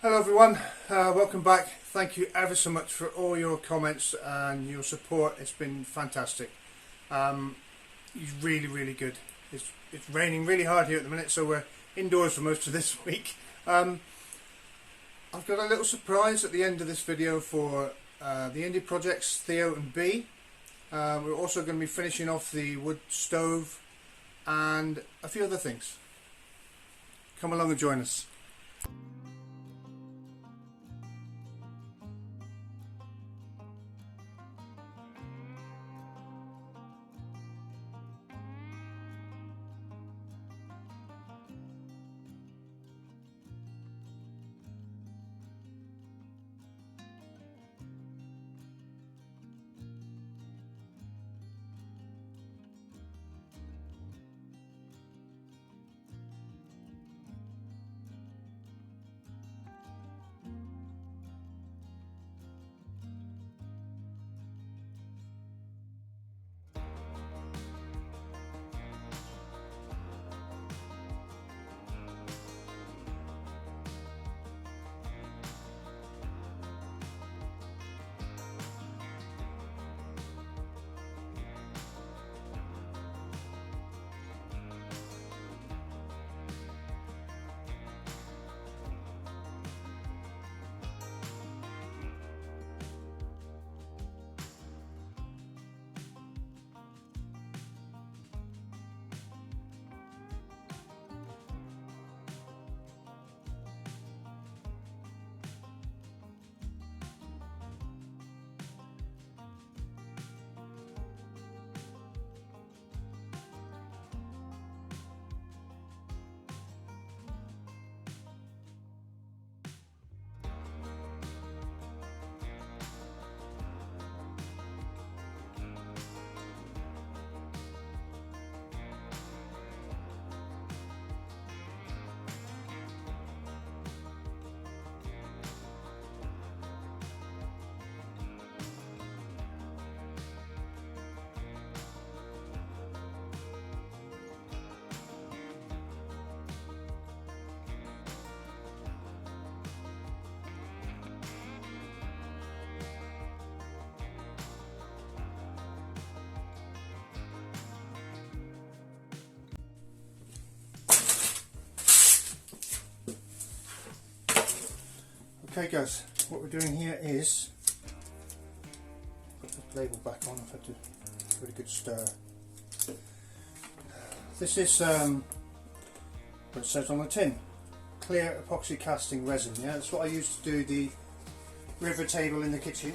Hello everyone, welcome back. Thank you ever so much for all your comments and your support. It's been fantastic. It's really good. It's raining really hard here at the minute, so we're indoors for most of this week. I've got a little surprise at the end of this video for the indie projects Theo and Bee. We're also going to be finishing off the wood stove and a few other things. Come along and join us. Okay guys, what we're doing here is put the label back on. I've had to give it a good stir. This is what it says on the tin: clear epoxy casting resin. Yeah, that's what I used to do the river table in the kitchen.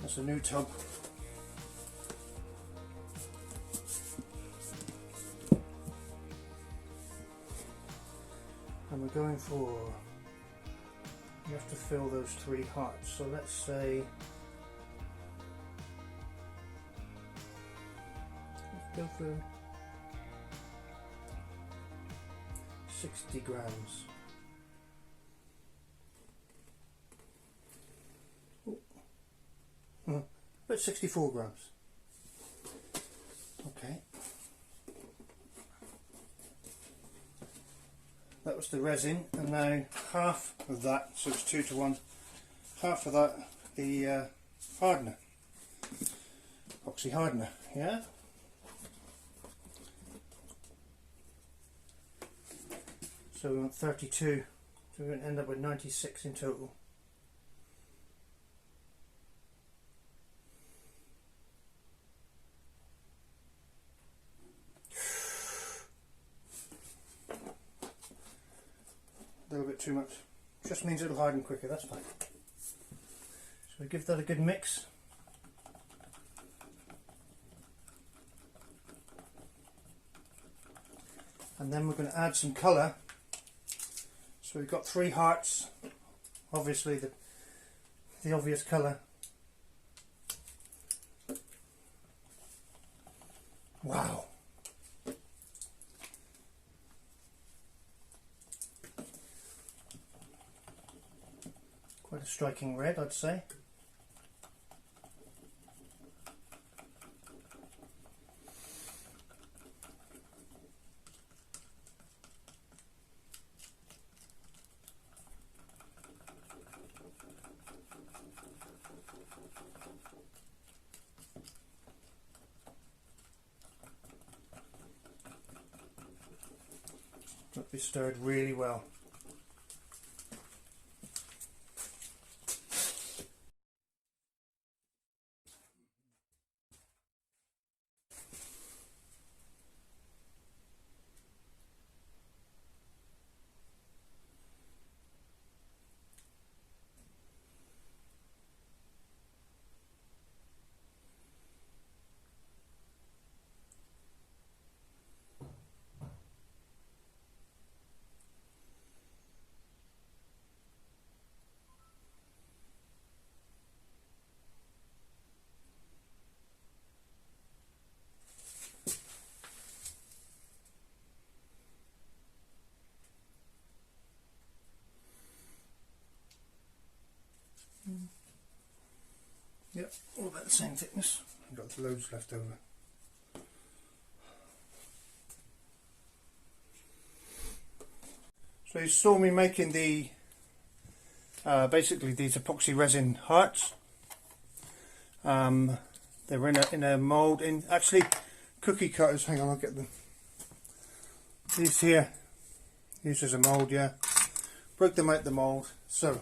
That's a new tub. And we're going for, you have to fill those 3 hearts, so let's say, let's go for 60 grams. About 64 grams. Okay. That was the resin, and now half of that, so it's 2 to 1, half of that, the hardener, epoxy hardener, yeah? So we want 32, so we're going to end up with 96 in total. A little bit too much. Just means it'll harden quicker, that's fine. So we give that a good mix. And then we're going to add some colour. So we've got 3 hearts, obviously the obvious colour. Wow. Quite a striking red, I'd say. be stirred really well. Yep, all about the same thickness. I've got loads left over. So you saw me making the basically these epoxy resin hearts. They're in a mould. In actually cookie cutters. Hang on, I'll get them. These here, used as a mould. Yeah, broke them out the mould. So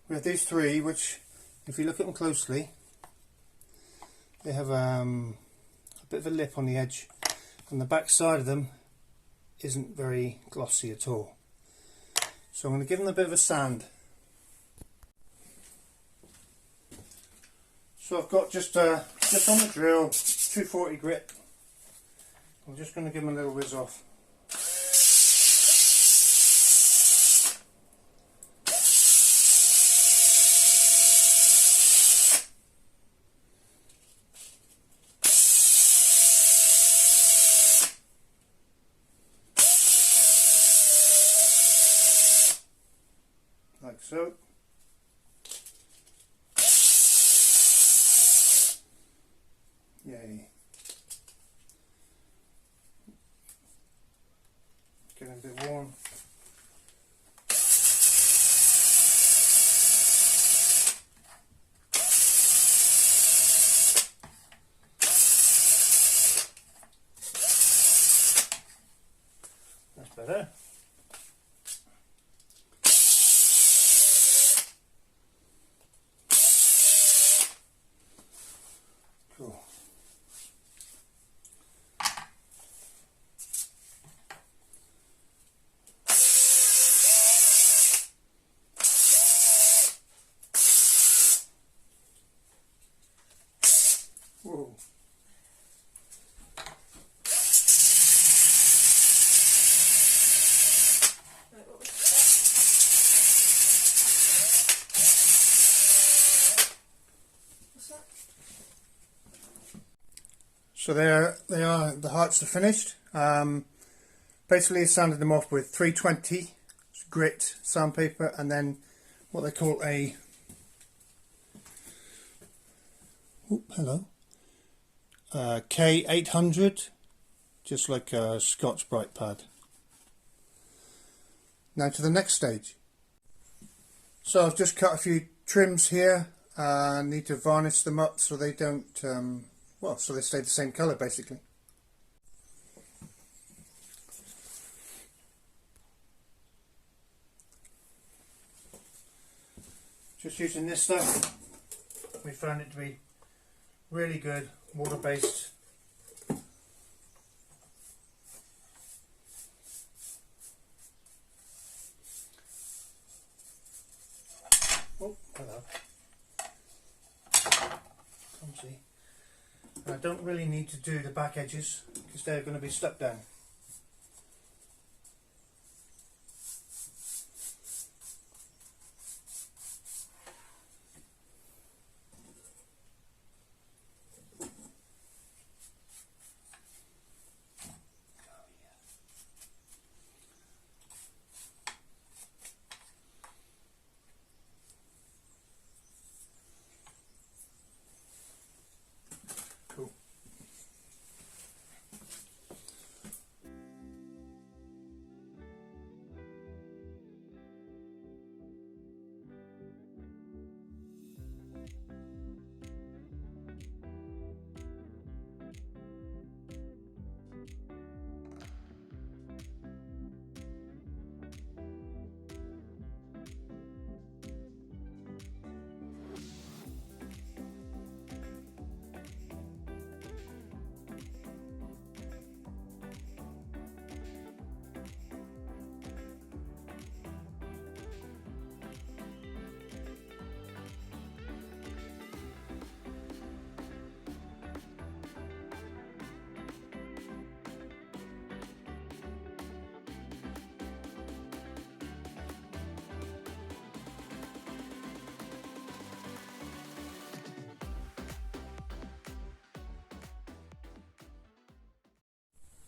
we have these three, which, if you look at them closely, they have a bit of a lip on the edge, and the back side of them isn't very glossy at all. So I'm going to give them a bit of a sand. So I've got just on the drill 240 grit. I'm just going to give them a little whiz off. Like so. Yay. Getting a bit warm. That's better. Cool. Whoa. So there they are, the hearts are finished. Basically sanded them off with 320 grit sandpaper, and then what they call a K800, just like a Scotch Brite pad. Now to the next stage. So I've just cut a few trims here. I need to varnish them up so they don't, well, so they stay the same colour basically. Just using this stuff, we found it to be really good, water based. Oh, hello. Clumsy. I don't really need to do the back edges because they're going to be stuck down.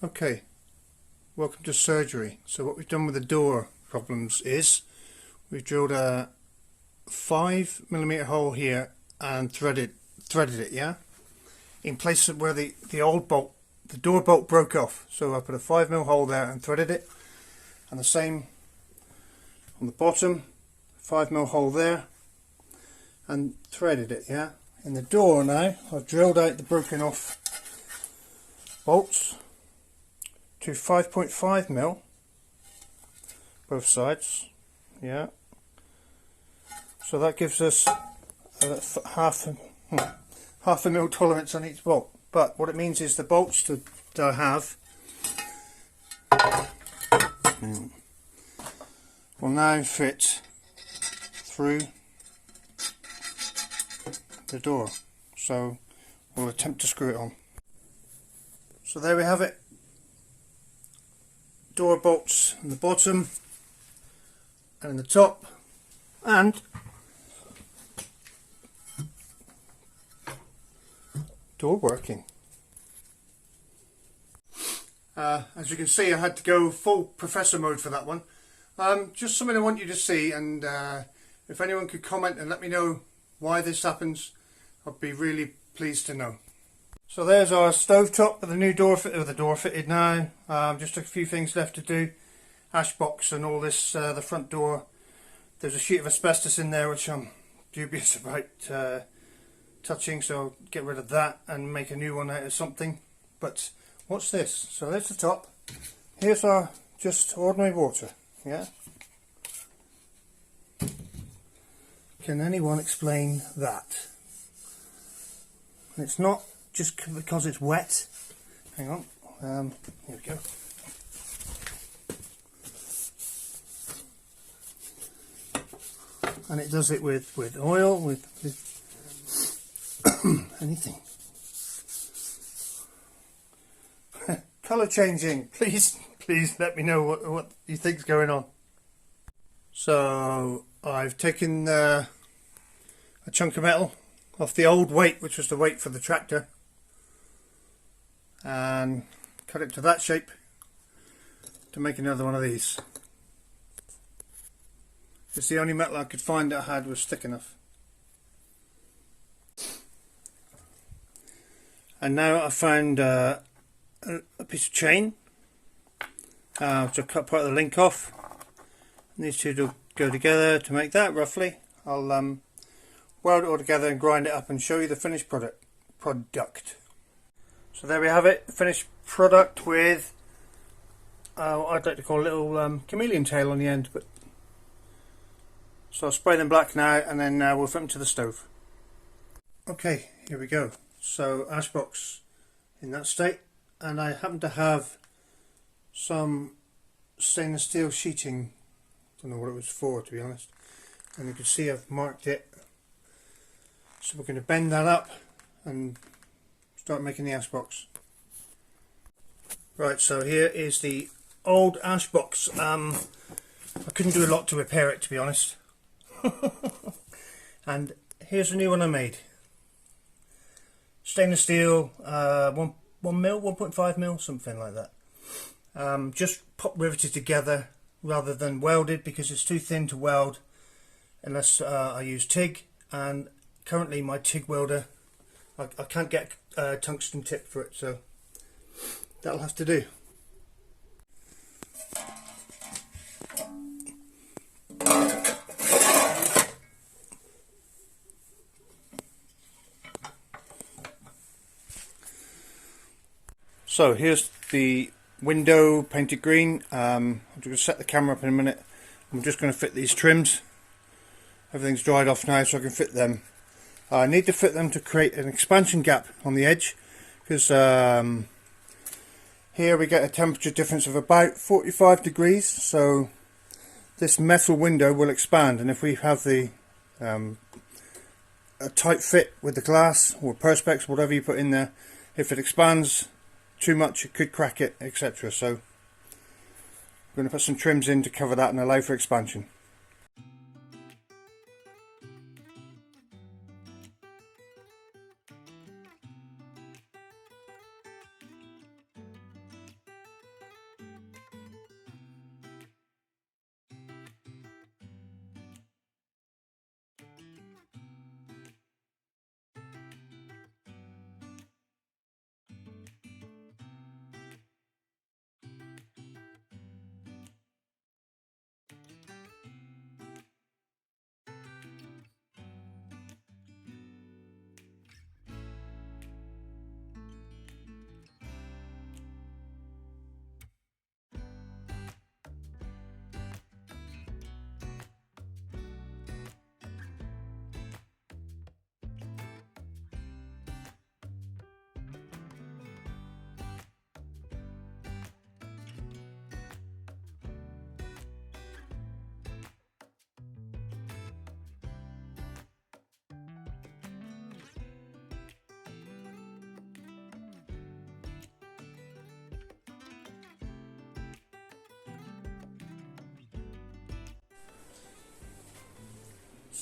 Okay, welcome to surgery. So what we've done with the door problems is we've drilled a 5mm hole here and threaded it, yeah, in places where the old bolt, the door bolt, broke off. So I put a 5mm hole there and threaded it, and the same on the bottom, 5mm hole there and threaded it, yeah. In the door now I've drilled out the broken off bolts to 5.5mm both sides, yeah. So that gives us half a mil tolerance on each bolt. But what it means is the bolts that I have will now fit through the door. So we'll attempt to screw it on. So there we have it. Door bolts in the bottom and in the top, and door working. As you can see, I had to go full professor mode for that one. Just something I want you to see, and if anyone could comment and let me know why this happens, I'd be really pleased to know. So there's our stovetop with the new door fitted now. Just a few things left to do. Ash box and all this, the front door. There's a sheet of asbestos in there which I'm dubious about touching, so I'll get rid of that and make a new one out of something. But what's this? So there's the top. Here's our just ordinary water, yeah. Can anyone explain that? It's not just because it's wet. Hang on, here we go. And it does it with oil, with anything. Colour changing. Please let me know what you think's going on. So I've taken a chunk of metal off the old weight, which was the weight for the tractor, and cut it to that shape to make another one of these. It's the only metal I could find that I had was thick enough. And now I found a piece of chain, which I cut part of the link off. And these two will go together to make that roughly. I'll weld it all together and grind it up and show you the finished product. So there we have it, the finished product with what I'd like to call a little chameleon tail on the end. But so I'll spray them black now, and then we'll fit them to the stove. Okay, here we go. So ash box in that state, and I happen to have some stainless steel sheeting. Don't know what it was for, to be honest. And you can see I've marked it. So we're going to bend that up and start making the ash box. Right, so here is the old ash box. I couldn't do a lot to repair it, to be honest. And here's a new one I made. Stainless steel, 1.5mm, something like that. Just pop riveted together rather than welded, because it's too thin to weld unless I use TIG, and currently my TIG welder, I can't get a tungsten tip for it, so that'll have to do. So here's the window painted green. I'm just going to set the camera up in a minute. I'm just going to fit these trims. Everything's dried off now, so I can fit them. I need to fit them to create an expansion gap on the edge, because here we get a temperature difference of about 45 degrees, so this metal window will expand, and if we have the a tight fit with the glass or perspex, whatever you put in there, if it expands too much it could crack it, etc. So I'm going to put some trims in to cover that and allow for expansion.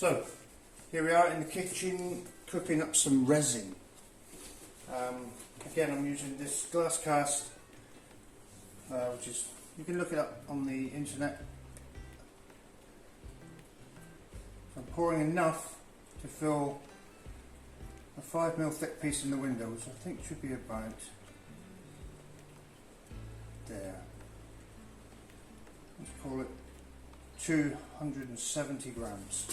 So, here we are in the kitchen cooking up some resin. Again, I'm using this glass cast, which is, you can look it up on the internet. I'm pouring enough to fill a 5mm thick piece in the window, which I think should be about there. Let's call it 270 grams.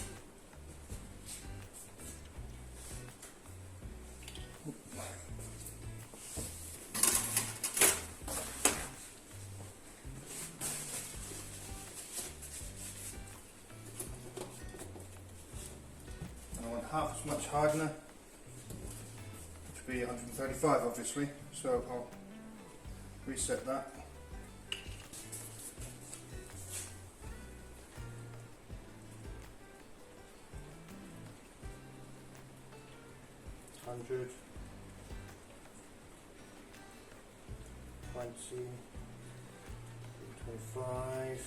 And I want half as much hardener, which would be 135 obviously, so I'll reset that. $100, 20, 25,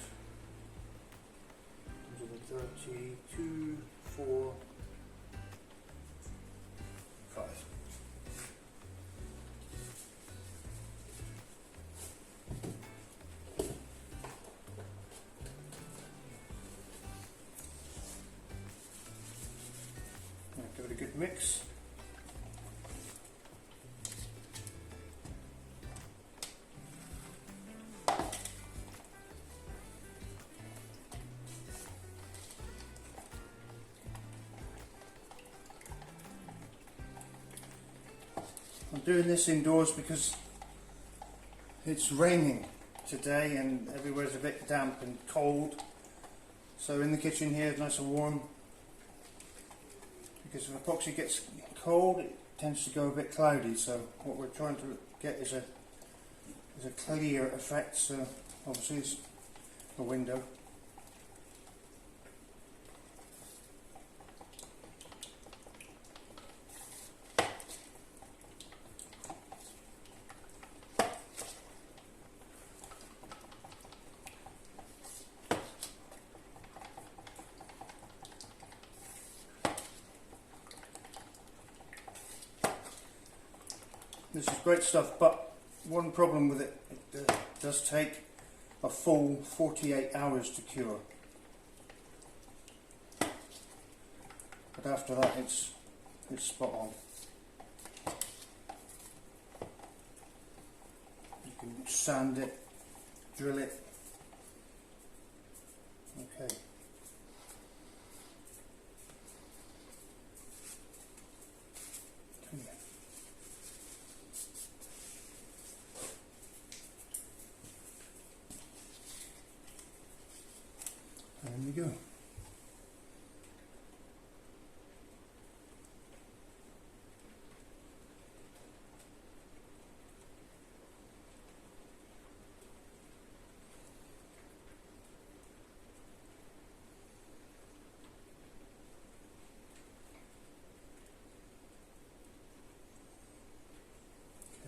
130, 2, 4, 5. Now give it a good mix. I'm doing this indoors because it's raining today and everywhere's a bit damp and cold. So in the kitchen here, nice and warm. Because if epoxy gets cold, it tends to go a bit cloudy. So what we're trying to get is a clear effect. So obviously it's a window. This is great stuff, but one problem with it, it does take a full 48 hours to cure. But after that it's spot on. You can sand it, drill it. Okay. There we go. Okay,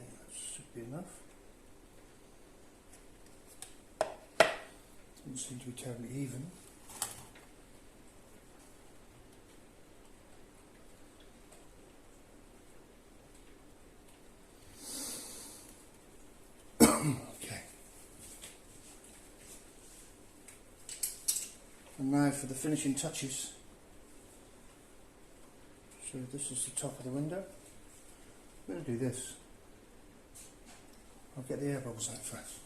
that should be enough. Doesn't seem to be terribly even. And now for the finishing touches. So this is the top of the window. I'm going to do this. I'll get the air bubbles out first.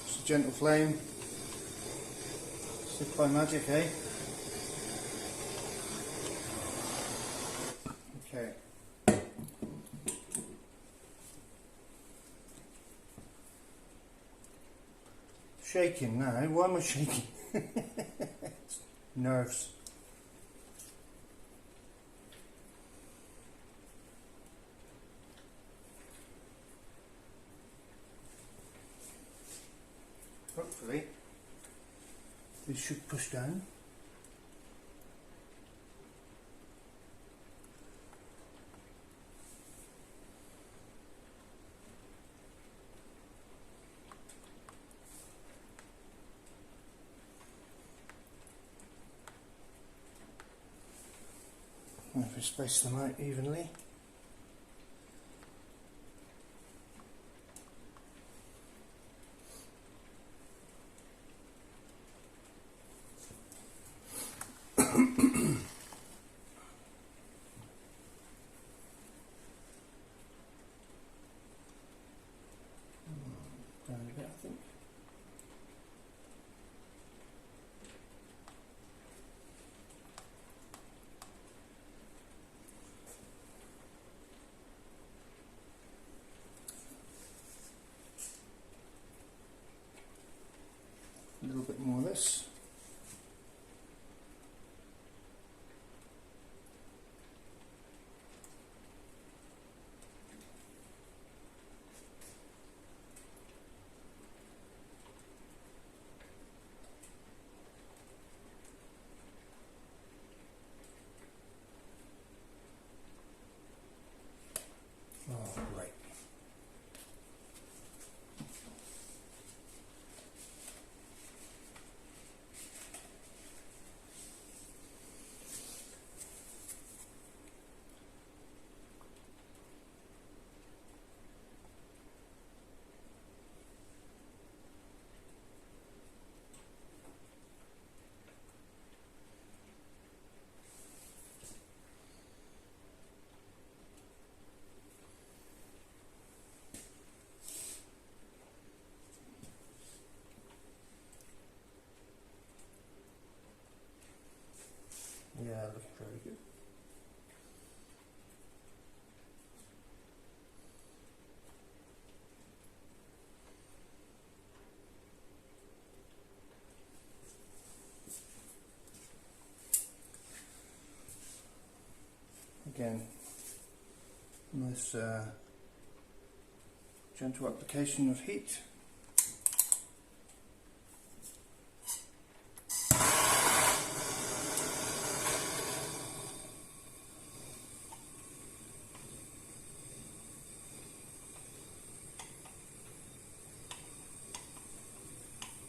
It's a gentle flame. As if by magic, eh? Okay. Shaking now. Why am I shaking? Nerves. Hopefully this should push down. If we space them out evenly. Down a bit, I think. A little bit more of this. Oh, great. Yeah, looking very good. Again, nice gentle application of heat.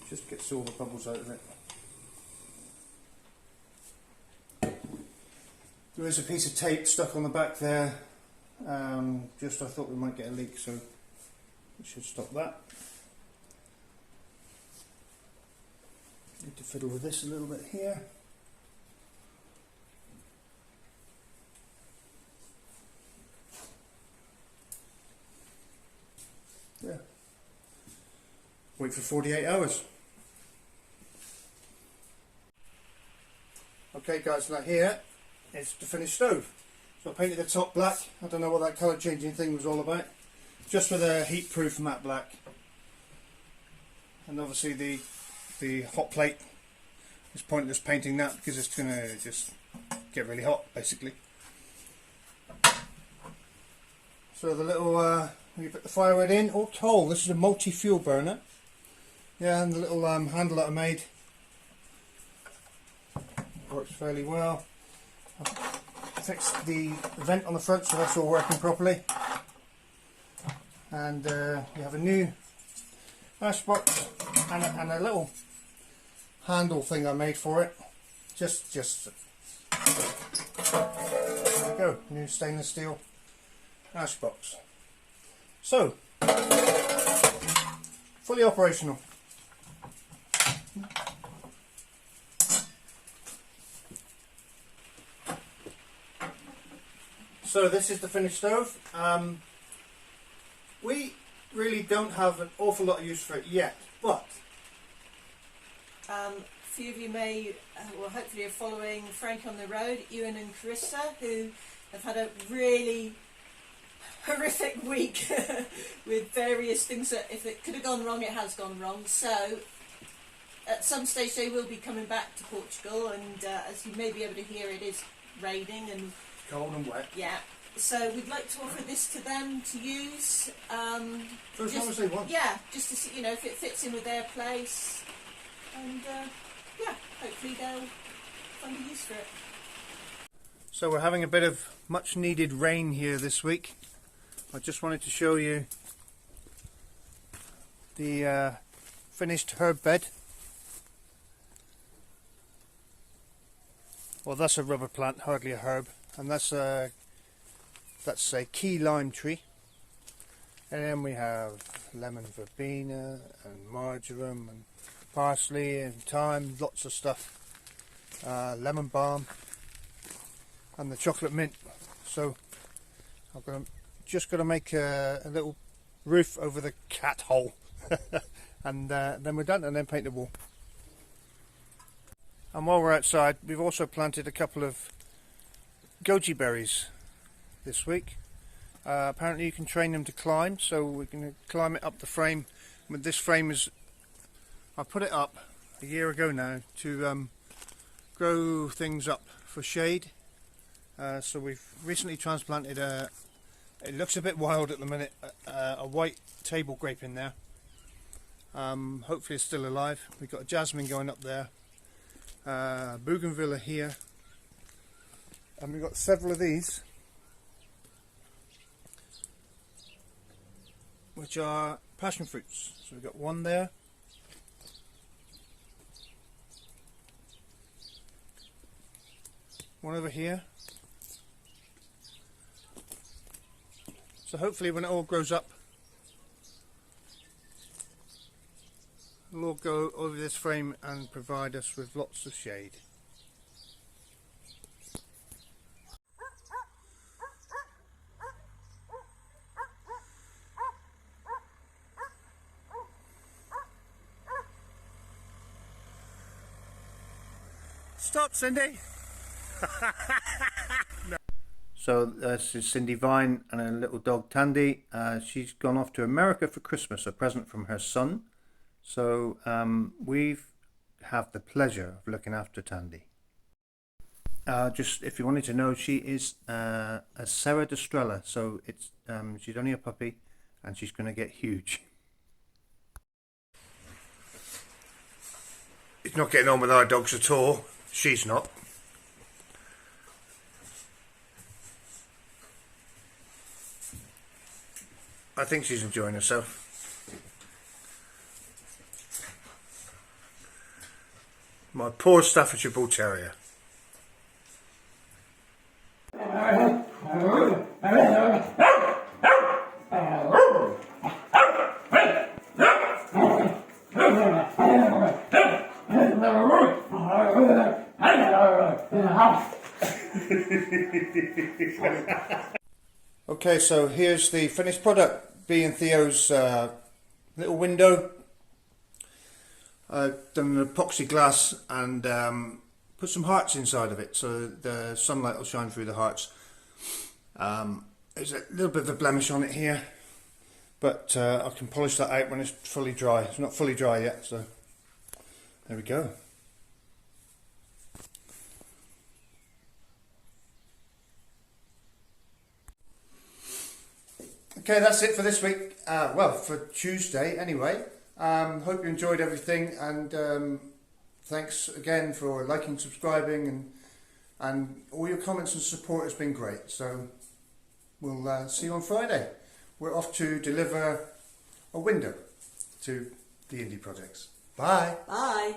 Just gets all the bubbles out of it. There is a piece of tape stuck on the back there. Just I thought we might get a leak, so it should stop that. Need to fiddle with this a little bit here. Yeah. Wait for 48 hours. Okay guys, now here is the finished stove. So I painted the top black. I don't know what that colour changing thing was all about. Just with a heat proof matte black. And obviously the hot plate is pointless painting that because it's going to just get really hot basically. So the little, you put the firewood in, oh toll, this is a multi-fuel burner. Yeah, and the little handle that I made works fairly well. I've fixed the vent on the front so that's all working properly. And you have a new ash box and a little handle thing I made for it. Just there we go, new stainless steel ash box. So, fully operational. So this is the finished stove. We really don't have an awful lot of use for it yet, but a few of you may, well hopefully are following Frank on the Road, Ewan and Carissa, who have had a really horrific week with various things that if it could have gone wrong, it has gone wrong. So at some stage they will be coming back to Portugal, and as you may be able to hear, it is raining and cold and wet. Yeah. So we'd like to offer this to them to use. For as long as they want. Yeah, just to see, you know, if it fits in with their place. And yeah, hopefully they'll find a use for it. So we're having a bit of much needed rain here this week. I just wanted to show you the finished herb bed. Well, that's a rubber plant, hardly a herb, and that's a key lime tree. And then we have lemon verbena and marjoram and parsley and thyme, lots of stuff. Lemon balm and the chocolate mint. So I'm just going to make a little roof over the cat hole and then we're done, and then paint the wall. And while we're outside, we've also planted a couple of goji berries this week. Apparently you can train them to climb, so we're going to climb it up the frame. With this frame I put it up a year ago now to grow things up for shade. So we've recently transplanted it looks a bit wild at the minute, a white table grape in there. Hopefully it's still alive. We've got a jasmine going up there, bougainvillea here, and we've got several of these which are passion fruits. So we've got one there, one over here. So hopefully when it all grows up, it'll all go over this frame and provide us with lots of shade. Stop, Cindy! No. So this is Cindy Vine and her little dog Tandy. She's gone off to America for Christmas, a present from her son. So we have the pleasure of looking after Tandy. Just if you wanted to know, she is a Serra d'Estrella, so it's she's only a puppy and she's going to get huge. He's not getting on with our dogs at all. She's not. I think she's enjoying herself. My poor Staffordshire Bull Terrier. Okay, so here's the finished product. Bee and Theo's little window. I've done an epoxy glass and put some hearts inside of it so the sunlight will shine through the hearts. There's a little bit of a blemish on it here, but I can polish that out when it's fully dry. It's not fully dry yet, so there we go. Okay, that's it for this week. Well, for Tuesday anyway. Hope you enjoyed everything, and thanks again for liking, subscribing, and all your comments and support has been great. So we'll see you on Friday. We're off to deliver a window to the indie projects. Bye. Bye.